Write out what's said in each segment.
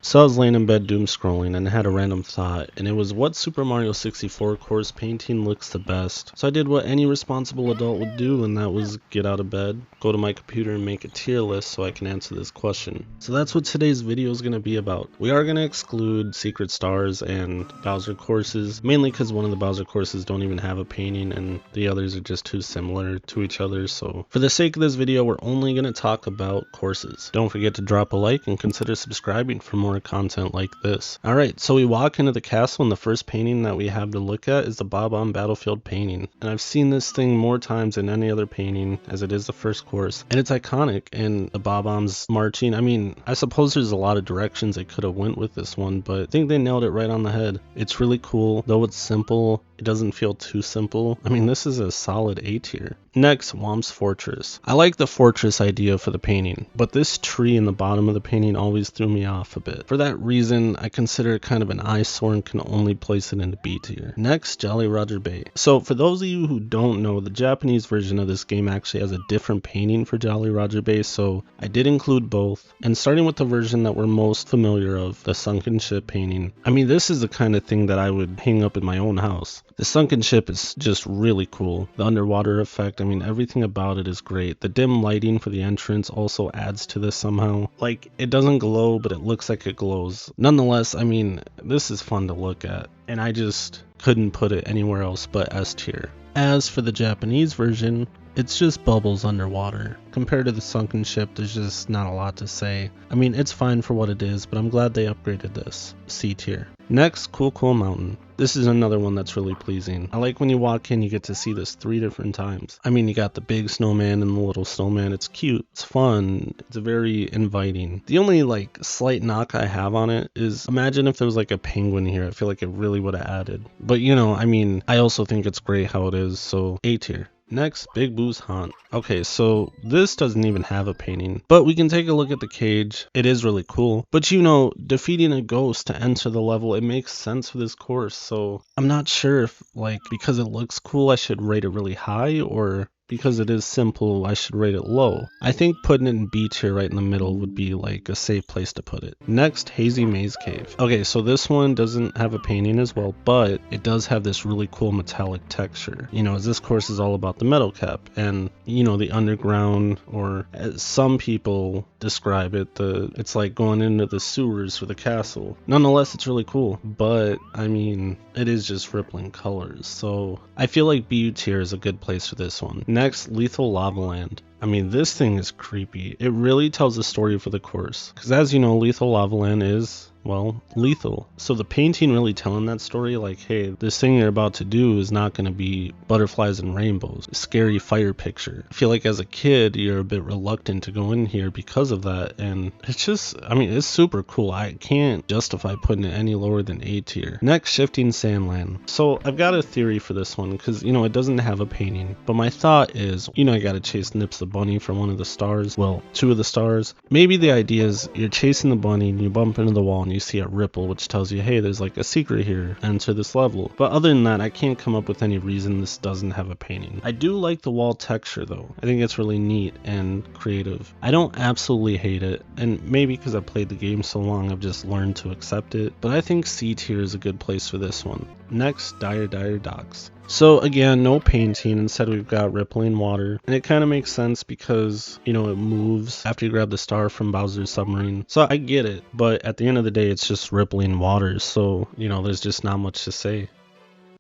So I was laying in bed doom scrolling and had a random thought, and it was what Super Mario 64 course painting looks the best. So I did what any responsible adult would do, and that was get out of bed, go to my computer and make a tier list so I can answer this question. So that's what today's video is going to be about. We are going to exclude Secret Stars and Bowser courses, mainly because one of the Bowser courses don't even have a painting and the others are just too similar to each other. So for the sake of this video, we're only going to talk about courses. Don't forget to drop a like and consider subscribing for more content like this. Alright, so we walk into the castle and the first painting that we have to look at is the Bob-omb Battlefield painting. And I've seen this thing more times than any other painting, as it is the first course. And it's iconic, and the Bob-omb's marching. I mean, I suppose there's a lot of directions they could have went with this one, but I think they nailed it right on the head. It's really cool, though it's simple. It doesn't feel too simple. I mean, this is a solid A tier. Next, Womb's Fortress. I like the fortress idea for the painting, but this tree in the bottom of the painting always threw me off a bit. For that reason, I consider it kind of an eyesore and can only place it into B tier. Next, Jolly Roger Bay. So for those of you who don't know, the Japanese version of this game actually has a different painting for Jolly Roger Bay, so I did include both. And starting with the version that we're most familiar of, the sunken ship painting. I mean, this is the kind of thing that I would hang up in my own house. The sunken ship is just really cool. The underwater effect, I mean, everything about it is great. The dim lighting for the entrance also adds to this somehow. Like, it doesn't glow, but it looks like it glows. Nonetheless, I mean, this is fun to look at, and I just couldn't put it anywhere else but S tier. As for the Japanese version, it's just bubbles underwater. Compared to the sunken ship, there's just not a lot to say. I mean, it's fine for what it is, but I'm glad they upgraded this. C tier. Next, Cool Mountain. This is another one that's really pleasing. I like when you walk in, you get to see this 3 different times. I mean, you got the big snowman and the little snowman. It's cute, it's fun, it's very inviting. The only slight knock I have on it is, imagine if there was like a penguin here. I feel like it really would have added. But you know, I mean, I also think it's great how it is, so A tier. Next, Big Boo's Haunt. Okay, so this doesn't even have a painting, but we can take a look at the cage. It is really cool, but you know, defeating a ghost to enter the level, it makes sense for this course, so I'm not sure if, because it looks cool, I should rate it really high, or because it is simple, I should rate it low. I think putting it in B tier right in the middle would be like a safe place to put it. Next, Hazy Maze Cave. Okay, so this one doesn't have a painting as well, but it does have this really cool metallic texture. You know, as this course is all about the metal cap and, you know, the underground, or as some people describe it, it's like going into the sewers for the castle. Nonetheless, it's really cool, but I mean, it is just rippling colors, so I feel like B tier is a good place for this one. Next, Lethal Lava Land. I mean, this thing is creepy. It really tells a story for the course, because as you know, Lethal Lava Land is, well, lethal. So the painting really telling that story, like, hey, this thing you're about to do is not going to be butterflies and rainbows. Scary fire picture. I feel like as a kid, you're a bit reluctant to go in here because of that, and it's just, I mean, it's super cool. I can't justify putting it any lower than A tier. Next, Shifting Sandland. So I've got a theory for this one, because, you know, it doesn't have a painting, but my thought is, you know, I gotta chase Nips the bunny from one of the stars, well, 2 of the stars. Maybe the idea is you're chasing the bunny and you bump into the wall and you see a ripple which tells you, hey, there's like a secret here, enter this level. But other than that, I can't come up with any reason this doesn't have a painting. I do like the wall texture though. I think it's really neat and creative. I don't absolutely hate it, and maybe because I've played the game so long I've just learned to accept it, but I think C tier is a good place for this one. Next, Dire Docks. So again, no painting, instead we've got rippling water, and it kind of makes sense because, you know, it moves after you grab the star from Bowser's submarine. So I get it, but at the end of the day, it's just rippling water, so, you know, there's just not much to say.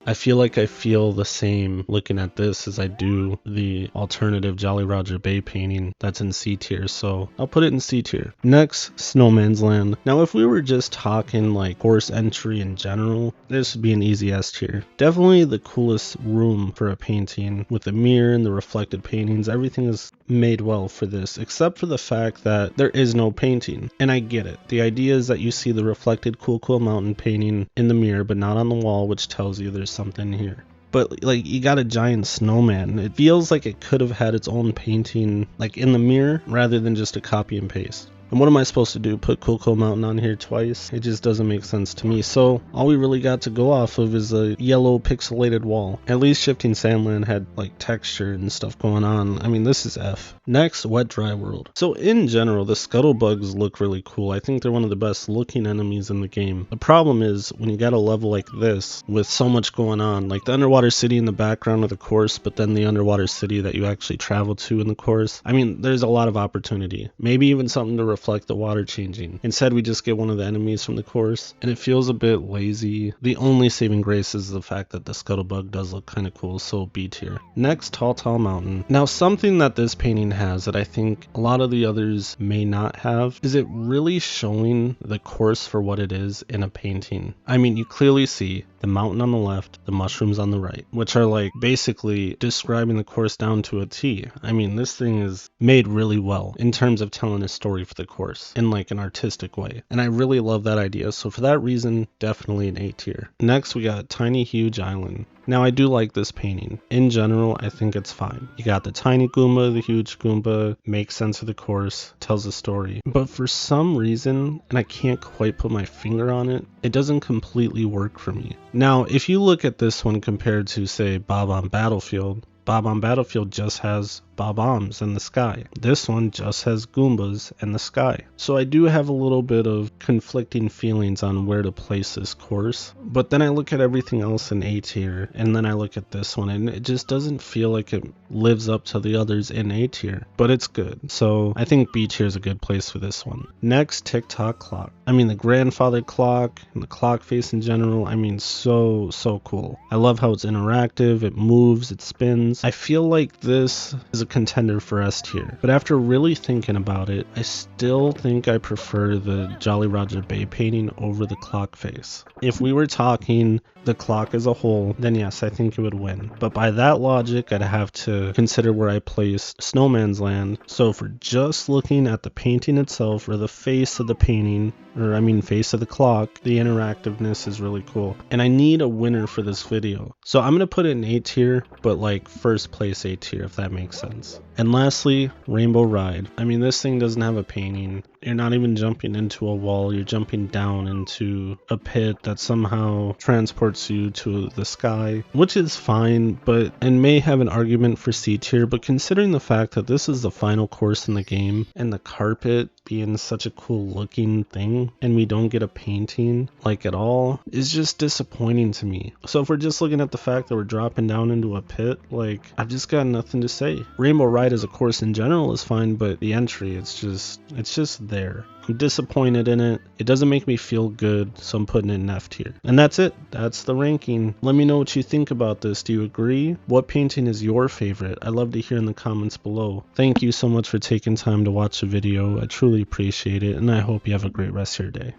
I feel like I feel the same looking at this as I do the alternative Jolly Roger Bay painting that's in C tier, so I'll put it in C tier. Next, Snowman's Land. Now if we were just talking like course entry in general, this would be an easy S tier. Definitely the coolest room for a painting, with the mirror and the reflected paintings. Everything is made well for this, except for the fact that there is no painting, and I get it. The idea is that you see the reflected Cool Mountain painting in the mirror but not on the wall, which tells you there's something here. But like, you got a giant snowman. It feels like it could have had its own painting like in the mirror rather than just a copy and paste. And what am I supposed to do? Put Cocoa Mountain on here twice? It just doesn't make sense to me. So all we really got to go off of is a yellow pixelated wall. At least Shifting Sandland had like texture and stuff going on. I mean, this is F. Next, Wet Dry World. So in general, the scuttlebugs look really cool. I think they're one of the best looking enemies in the game. The problem is when you got a level like this with so much going on, like the underwater city in the background of the course, but then the underwater city that you actually travel to in the course. I mean, there's a lot of opportunity. Maybe even something to reflect the water changing. Instead, we just get one of the enemies from the course, and it feels a bit lazy. The only saving grace is the fact that the scuttlebug does look kind of cool, so B tier. Next, Tall Tall Mountain. Now, something that this painting has that I think a lot of the others may not have is it really showing the course for what it is in a painting. I mean, you clearly see the mountain on the left, the mushrooms on the right, which are like basically describing the course down to a T. I mean, this thing is made really well in terms of telling a story for the course in like an artistic way. And I really love that idea. So for that reason, definitely an A tier. Next, we got Tiny Huge Island. Now, I do like this painting. In general, I think it's fine. You got the tiny Goomba, the huge Goomba, makes sense of the course, tells a story. But for some reason, and I can't quite put my finger on it, it doesn't completely work for me. Now, if you look at this one compared to, say, Bob-omb Battlefield, Bob-omb Battlefield just has Bob-ombs in the sky. This one just has Goombas in the sky. So I do have a little bit of conflicting feelings on where to place this course. But then I look at everything else in A tier, and then I look at this one, and it just doesn't feel like it lives up to the others in A tier. But it's good. So I think B tier is a good place for this one. Next, Tick-Tock Clock. I mean, the grandfather clock and the clock face in general, I mean, so cool. I love how it's interactive, it moves, it spins. I feel like this is a contender for S tier, but after really thinking about it, I still think I prefer the Jolly Roger Bay painting over the clock face. If we were talking the clock as a whole, then yes, I think it would win. But by that logic, I'd have to consider where I placed Snowman's Land. So for just looking at the painting itself, or the face of the painting, or I mean face of the clock, the interactiveness is really cool. And I need a winner for this video. So I'm going to put it in A tier, but like first place A tier, if that makes sense. And lastly, Rainbow Ride. I mean, this thing doesn't have a painting. You're not even jumping into a wall, you're jumping down into a pit that somehow transports you to the sky, which is fine, but and may have an argument for C tier, but considering the fact that this is the final course in the game and the carpet being such a cool looking thing and we don't get a painting like at all is just disappointing to me. So if we're just looking at the fact that we're dropping down into a pit, like I've just got nothing to say. Rainbow Ride as a course in general is fine, but the entry, it's just there. I'm disappointed in it. It doesn't make me feel good, so I'm putting it in F tier. And that's it. That's the ranking. Let me know what you think about this. Do you agree? What painting is your favorite? I'd love to hear in the comments below. Thank you so much for taking time to watch the video. I truly appreciate it, and I hope you have a great rest of your day.